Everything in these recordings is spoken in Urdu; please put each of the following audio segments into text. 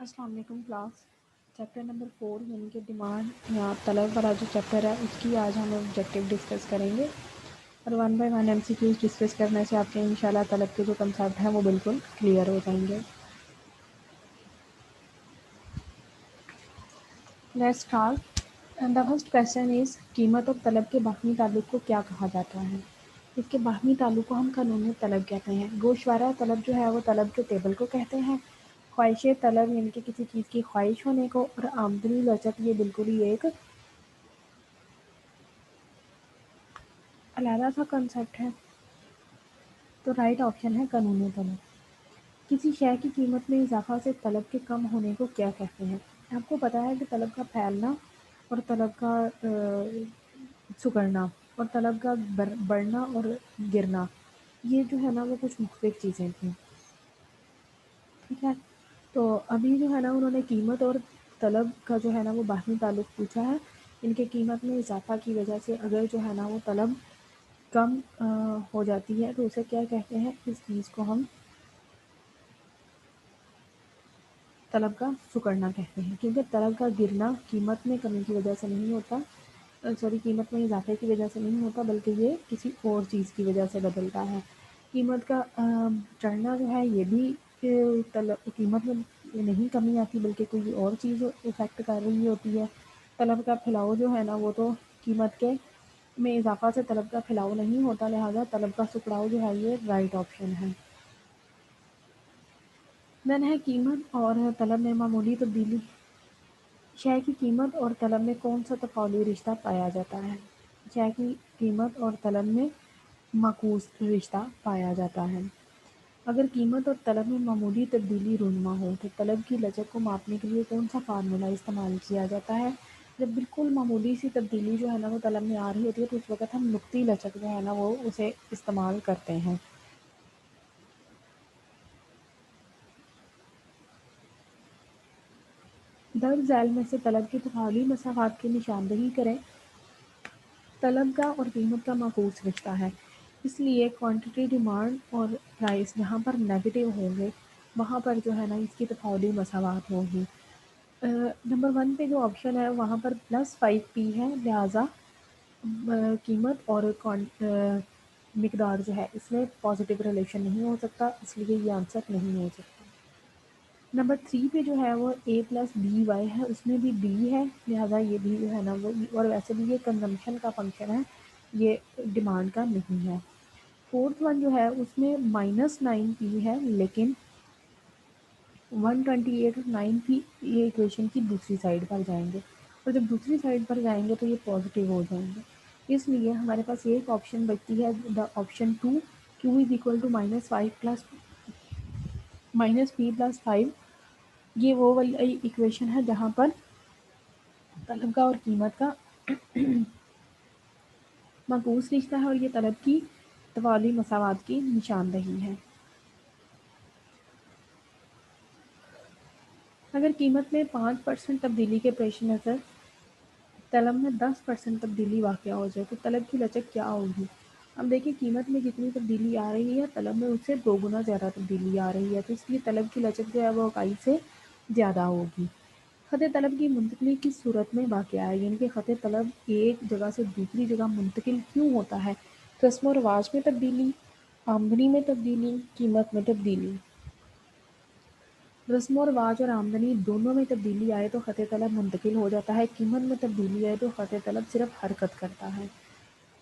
السلام علیکم کلاس. چیپٹر نمبر 4 یعنی کہ ڈیمانڈ یا طلب والا جو چیپٹر ہے اس کی آج ہم آبجیکٹیو ڈسکس کریں گے اور 1 بائی 1 MCQs ڈسکس کرنے سے آپ کے انشاءاللہ طلب کے جو کنسیپٹ ہیں وہ بالکل کلیئر ہو جائیں گے. Let's start. The first question is قیمت اور طلب کے باہمی تعلق کو کیا کہا جاتا ہے؟ اس کے باہمی تعلق کو ہم قانون طلب کہتے ہیں. گوشوارہ طلب جو ہے وہ طلب کے ٹیبل کو کہتے ہیں. خواہش طلب یعنی کہ کسی چیز کی خواہش ہونے کو، اور آمدنی لچک یہ بالکل ہی ایک علیحدہ سا کنسیپٹ ہے. تو رائٹ آپشن ہے قانون طلب. کسی شے کی قیمت میں اضافہ سے طلب کے کم ہونے کو کیا کہتے ہیں؟ آپ کو پتہ ہے کہ طلب کا پھیلنا اور طلب کا سکڑنا اور طلب کا بڑھنا اور گرنا یہ جو ہے نا وہ کچھ مختلف چیزیں تھیں. ٹھیک ہے، تو ابھی جو ہے نا انہوں نے قیمت اور طلب کا جو ہے نا وہ باہمی تعلق پوچھا ہے. ان کے قیمت میں اضافہ کی وجہ سے اگر جو ہے نا وہ طلب کم ہو جاتی ہے تو اسے کیا کہتے ہیں؟ اس چیز کو ہم طلب کا سکڑنا کہتے ہیں. کیونکہ طلب کا گرنا قیمت میں کمی کی وجہ سے نہیں ہوتا، قیمت میں اضافے کی وجہ سے نہیں ہوتا، بلکہ یہ کسی اور چیز کی وجہ سے بدلتا ہے. قیمت کا چڑھنا جو ہے یہ بھی قیمت میں نہیں کمی آتی بلکہ کوئی اور چیز افیکٹ کر رہی ہوتی ہے. طلب کا پھیلاؤ جو ہے نا وہ تو قیمت کے میں اضافہ سے طلب کا پھیلاؤ نہیں ہوتا، لہٰذا طلب کا سکڑاؤ جو ہے یہ رائٹ آپشن ہے. دین ہے قیمت اور طلب میں معمولی تبدیلی. شے کی قیمت اور طلب میں کون سا تفاعلی رشتہ پایا جاتا ہے؟ شے کی قیمت اور طلب میں معکوس رشتہ پایا جاتا ہے. اگر قیمت اور طلب میں معمولی تبدیلی رونما ہو تو طلب کی لچک کو ماپنے کے لیے کون سا فارمولا استعمال کیا جاتا ہے؟ جب بالکل معمولی سی تبدیلی جو ہے نا وہ طلب میں آ رہی ہوتی ہے تو اس وقت ہم نقطی لچک جو ہے نا وہ اسے استعمال کرتے ہیں. درج ذیل میں سے طلب کی تفاعلی مساوات کی نشاندہی کریں. طلب کا اور قیمت کا معکوس رشتہ ہے، اس لیے کوانٹٹی ڈیمانڈ اور پرائس جہاں پر نیگیٹو ہوں گے وہاں پر جو ہے نا اس کی تفاعلی مساوات ہوگی. نمبر 1 پہ جو آپشن ہے وہاں پر +5p ہے، لہٰذا قیمت اور مقدار جو ہے اس میں پازیٹیو ریلیشن نہیں ہو سکتا، اس لیے یہ آنسر نہیں ہو سکتا. نمبر 3 پہ جو ہے وہ a+by ہے، اس میں بھی b ہے، لہٰذا یہ بھی جو ہے نا وہ، اور ویسے بھی یہ کنزمپشن کا فنکشن ہے، یہ ڈیمانڈ کا نہیں ہے. 4th ون جو ہے اس میں -9p ہے لیکن 128 اور 9p یہ ایکویشن کی دوسری سائڈ پر جائیں گے، اور جب دوسری سائڈ پر جائیں گے تو یہ پازیٹیو ہو جائیں گے. اس لیے ہمارے پاس ایک آپشن بچتی ہے، دا آپشن 2 q = -p+5. یہ وہ والی ایکویشن ہے جہاں پر طلب کا اور قیمت کا معکوس رشتہ ہے اور یہ طلب کی تفاعلی مساوات کی نشاندہی ہے. اگر قیمت میں 5% تبدیلی کے پیش نظر طلب میں 10% تبدیلی واقع ہو جائے تو طلب کی لچک کیا ہوگی؟ اب دیکھیں قیمت میں جتنی تبدیلی آ رہی ہے طلب میں اس سے 2 گنا زیادہ تبدیلی آ رہی ہے، تو اس لیے طلب کی لچک جو ہے وہ اکائی سے زیادہ ہوگی. خط طلب کی منتقلی کس صورت میں واقع ہے؟ یعنی کہ خط طلب ایک جگہ سے دوسری جگہ منتقل کیوں ہوتا ہے؟ رسم و رواج میں تبدیلی، آمدنی میں تبدیلی، قیمت میں تبدیلی. رسم و رواج اور آمدنی دونوں میں تبدیلی آئے تو خط طلب منتقل ہو جاتا ہے، قیمت میں تبدیلی آئے تو خط طلب صرف حرکت کرتا ہے.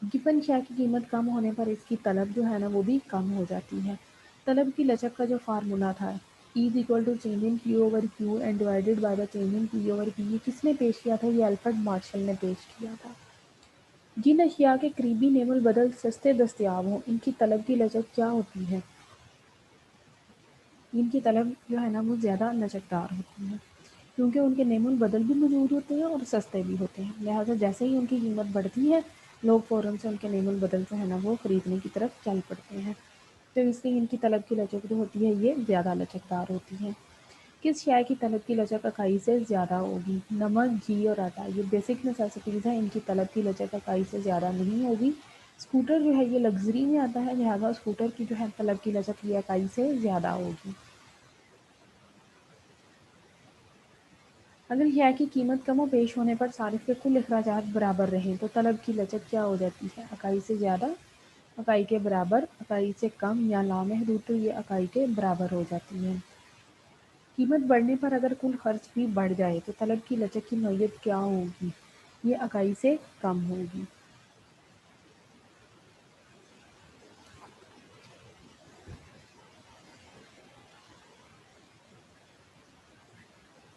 گفن شے کی قیمت کم ہونے پر اس کی طلب جو ہے نا وہ بھی کم ہو جاتی ہے. طلب کی لچک کا جو فارمولا تھا E=change in Q/Q and divided by the change in P/P، یہ کس نے پیش کیا تھا؟ یہ الفریڈ مارشل نے پیش کیا تھا. جن اشیاء کے قریبی نعم البدل سستے دستیاب ہوں ان کی طلب کی لچک کیا ہوتی ہے؟ ان کی طلب جو ہے نا وہ زیادہ لچکدار ہوتی ہے کیونکہ ان کے نعم البدل بھی موجود ہوتے ہیں اور سستے بھی ہوتے ہیں، لہٰذا جیسے ہی ان کی قیمت بڑھتی ہے لوگ فوراً سے ان کے نعم البدل جو ہے نا وہ خریدنے کی طرف چل پڑتے ہیں، تو اس لیے ان کی طلب کی لچک جو ہوتی ہے یہ زیادہ لچکدار ہوتی ہے. کس شے کی طلب کی لچک اکائی سے زیادہ ہوگی؟ نمک، گھی اور آٹا یہ بیسک نیسیسٹیز ہیں، ان کی طلب کی لچک اکائی سے زیادہ نہیں ہوگی. اسکوٹر جو ہے یہ لگژری میں آتا ہے، لہٰذا اسکوٹر کی جو ہے طلب کی لچک یہ اکائی سے زیادہ ہوگی. اگر شے کی قیمت کم و بیش ہونے پر صارف کے کل اخراجات برابر رہیں تو طلب کی لچک کیا ہو جاتی ہے؟ اکائی سے زیادہ، اکائی کے برابر، اکائی سے کم یا لامحدود، تو یہ اکائی کے برابر ہو جاتی ہے۔ قیمت بڑھنے پر اگر کل خرچ بھی بڑھ جائے تو طلب کی لچک کی نوعیت کیا ہوگی؟ یہ اکائی سے کم ہوگی۔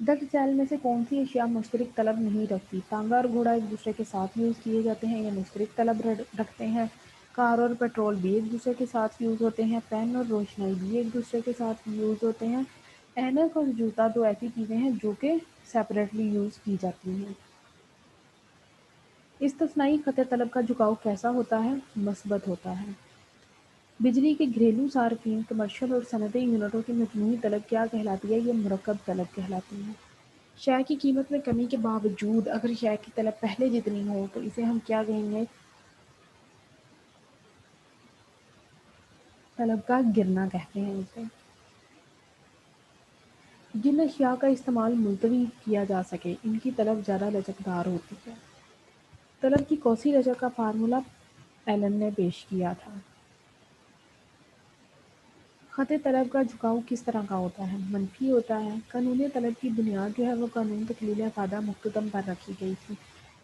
درج ذیل میں سے کون سی اشیاء مشترک طلب نہیں رکھتی؟ تانگا اور گھوڑا ایک دوسرے کے ساتھ یوز کیے جاتے ہیں یا مشترک طلب رکھتے ہیں؟ کار اور پیٹرول بھی ایک دوسرے کے ساتھ یوز ہوتے ہیں۔ پین اور روشنائی بھی ایک دوسرے کے ساتھ یوز ہوتے ہیں۔ اینک اور جوتا دو ایسی چیزیں ہیں جو کہ سیپریٹلی یوز کی جاتی ہیں۔ استثنائی خط طلب کا جھکاؤ کیسا ہوتا ہے؟ مثبت ہوتا ہے۔ بجلی کے گھریلو صارفین، کمرشل اور صنعتی یونٹوں کی مجموعی طلب کیا کہلاتی ہے؟ یہ مرکب طلب کہلاتی ہے۔ شے کی قیمت میں کمی کے باوجود اگر شے کی طلب پہلے جتنی ہو تو اسے ہم کیا کہیں گے؟ طلب کا گرنا کہتے ہیں اسے۔ جن اشیاء کا استعمال ملتوی کیا جا سکے ان کی طلب زیادہ لچکدار ہوتی ہے۔ طلب کی کوسی لچک کا فارمولا ایلن نے پیش کیا تھا۔ خط طلب کا جھکاؤ کس طرح کا ہوتا ہے؟ منفی ہوتا ہے۔ قانون طلب کی بنیاد جو ہے وہ قانون تکمیل افادہ مقتدم پر رکھی گئی تھی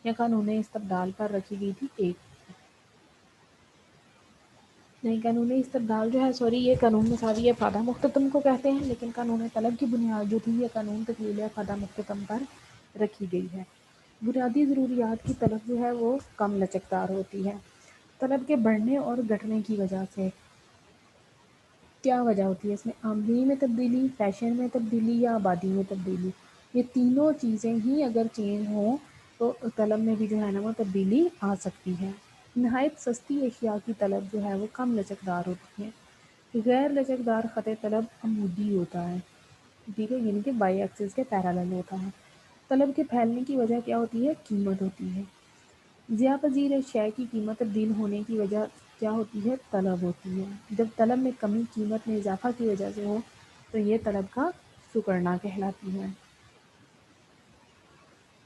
یا قانون استبدال پر رکھی گئی تھی؟ نہیں، قانون استبدال جو ہے یہ قانون مساوی افادہ مقتدم کو کہتے ہیں، لیکن قانون طلب کی بنیاد جو تھی یہ قانون تکمیل افادہ مقتدم پر رکھی گئی ہے۔ بنیادی ضروریات کی طلب جو ہے وہ کم لچکدار ہوتی ہے۔ طلب کے بڑھنے اور گھٹنے کی وجہ سے کیا وجہ ہوتی ہے؟ اس میں آمدنی میں تبدیلی، فیشن میں تبدیلی یا آبادی میں تبدیلی، یہ تینوں چیزیں ہی اگر چینج ہوں تو طلب میں بھی جو ہے نا وہ تبدیلی آ سکتی ہے۔ نہایت سستی اشیاء کی طلب جو ہے وہ کم لچکدار ہوتی ہے۔ غیر لچکدار خط طلب عمودی ہوتا ہے، ٹھیک ہے، یعنی کہ بائی ایکسس کے پیرالل ہوتا ہے۔ طلب کے پھیلنے کی وجہ کیا ہوتی ہے؟ قیمت ہوتی ہے۔ ضیاء پذیر شے کی قیمت تبدیل ہونے کی وجہ کیا ہوتی ہے؟ طلب ہوتی ہے۔ جب طلب میں کمی قیمت میں اضافہ کی وجہ سے ہو تو یہ طلب کا سکڑنا کہلاتی ہے۔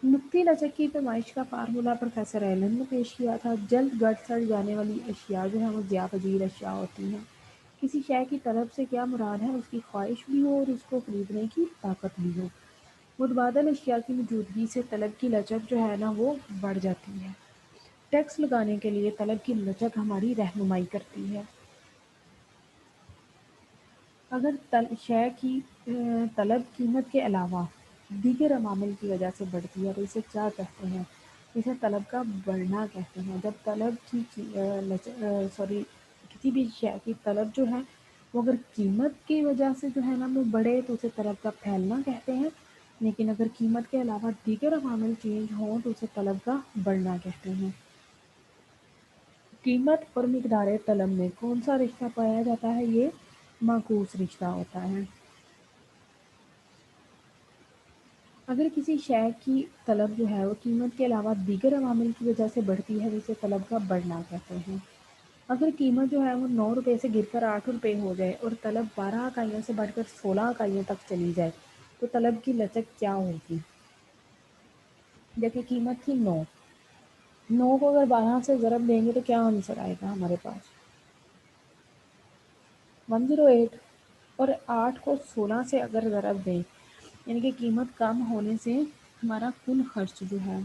نقطی لچک کی پیمائش کا فارمولا پروفیسر ایلن نے پیش کیا تھا۔ جلد گٹ سڑ جانے والی اشیاء جو ہیں وہ ضیاء پذیر اشیاء ہوتی ہیں۔ کسی شے کی طلب سے کیا مراد ہے؟ اس کی خواہش بھی ہو اور اس کو خریدنے کی طاقت بھی ہو۔ متبادل اشیاء کی موجودگی سے طلب کی لچک جو ہے نا وہ بڑھ جاتی ہے۔ ٹیکس لگانے کے لیے طلب کی لچک ہماری رہنمائی کرتی ہے۔ اگر شے کی طلب قیمت کے علاوہ دیگر عوامل کی وجہ سے بڑھتی ہے تو اسے کیا کہتے ہیں؟ اسے طلب کا بڑھنا کہتے ہیں۔ جب طلب کی کسی بھی شے کی طلب جو ہے وہ اگر قیمت کی وجہ سے جو ہے نا وہ بڑھے تو اسے طلب کا پھیلنا کہتے ہیں، لیکن اگر قیمت کے علاوہ دیگر عوامل چینج ہوں تو اسے طلب کا بڑھنا کہتے ہیں۔ قیمت اور مقدار طلب میں کون سا رشتہ پایا جاتا ہے؟ یہ معکوس رشتہ ہوتا ہے۔ اگر کسی شے کی طلب جو ہے وہ قیمت کے علاوہ دیگر عوامل کی وجہ سے بڑھتی ہے تو اسے طلب کا بڑھنا کہتے ہیں۔ اگر قیمت جو ہے وہ 9 روپے سے گر کر 8 روپے ہو جائے اور طلب 12 اکائیوں سے بڑھ کر 16 اکائیوں تک چلی جائے تو طلب کی لچک کیا ہوگی؟ دیکھیں قیمت تھی 9، 9 کو اگر 12 سے ضرب دیں گے تو کیا آنسر آئے گا ہمارے پاس؟ 108۔ اور 8 کو 16 سے اگر ضرب دیں یعنی کہ قیمت کم ہونے سے ہمارا کل خرچ جو ہے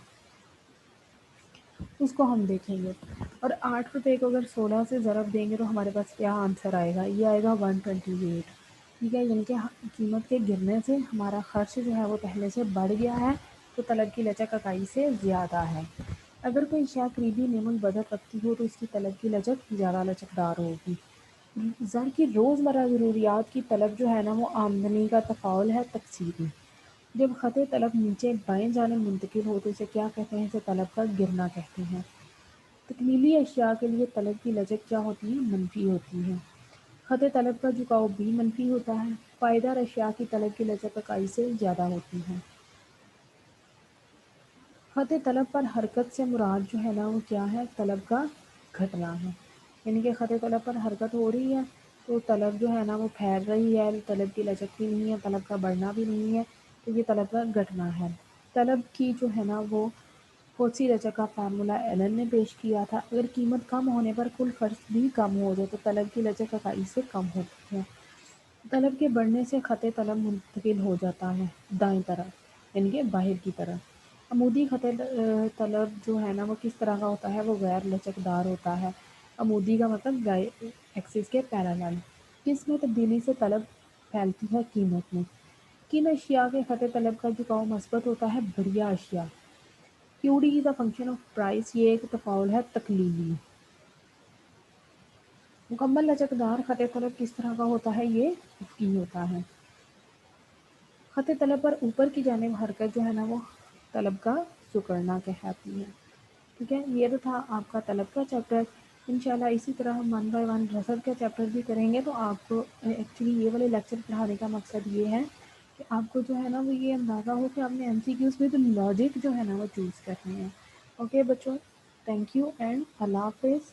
اس کو ہم دیکھیں گے، اور 8 روپے کو اگر 16 سے ضرب دیں گے تو ہمارے پاس کیا آنسر آئے گا؟ یہ آئے گا 128، ٹھیک ہے، یعنی کہ قیمت کے گرنے سے ہمارا خرچ جو ہے وہ پہلے سے بڑھ گیا ہے تو طلب کی لچک اکائی سے زیادہ ہے۔ اگر کوئی شے قریبی نعم البدر رکھتی ہو تو اس کی طلب کی لچک زیادہ لچکدار ہوگی۔ زر کی روزمرہ ضروریات کی طلب جو ہے نا وہ آمدنی کا تفاعل ہے تقسیمی۔ جب خط طلب نیچے بائیں جانب منتقل ہو تو اسے کیا کہتے ہیں؟ اسے طلب کا گرنا کہتے ہیں۔ تکمیلی اشیاء کے لیے طلب کی لچک کیا ہوتی ہے؟ منفی ہوتی ہے۔ خط طلب کا جھکاؤ بھی منفی ہوتا ہے۔ پائیدار اشیاء کی طلب کی لچک اکائی سے زیادہ ہوتی ہے۔ خط طلب پر حرکت سے مراد جو ہے نا وہ کیا ہے؟ طلب کا گھٹنا ہے، یعنی کہ خط طلب پر حرکت ہو رہی ہے تو طلب جو ہے نا وہ پھیل رہی ہے، طلب کی لچک بھی نہیں ہے، طلب کا بڑھنا بھی نہیں ہے، تو یہ طلب کا گھٹنا ہے۔ طلب کی جو ہے نا وہ قدسی لچک کا فارمولا ایلن نے پیش کیا تھا. اگر قیمت کم ہونے پر کل خرچ بھی کم ہو جائے تو طلب کی لچک اکائی سے کم ہوتی ہے. طلب کے بڑھنے سے خط طلب منتقل ہو جاتا ہے دائیں طرف یعنی کہ باہر کی طرف. عمودی خط طلب جو ہے نا وہ کس طرح کا ہوتا ہے؟ وہ غیر لچکدار ہوتا ہے. عمودی کا مطلب ایکسس کے پیرالل. کس میں تبدیلی سے طلب پھیلتی ہے؟ قیمت میں. کن اشیاء کے خط طلب کا جھکاؤ مثبت ہوتا ہے؟ بڑھیا اشیاء. QD is a function of price. یہ ایک تفاعل ہے تقلیلی. مکمل لچکدار خط طلب کس طرح کا ہوتا ہے؟ یہ افقی ہوتا ہے. خط طلب پر اوپر کی جانب حرکت جو ہے نا وہ طلب کا سکڑنا کہلاتی ہے. ٹھیک ہے، یہ تو تھا آپ کا طلب کا چیپٹر. انشاءاللہ اسی طرح ہم 1 by 1 رسد کا چیپٹر بھی کریں گے. تو آپ کو ایکچولی یہ والے لیکچر پڑھانے کا مقصد یہ ہے کہ آپ کو جو ہے نا وہ یہ اندازہ ہو کہ آپ نے MCQs میں تو لاجک جو ہے نا وہ چوز کرنے ہیں. اوکے بچوں، تھینک یو اینڈ اللہ حافظ.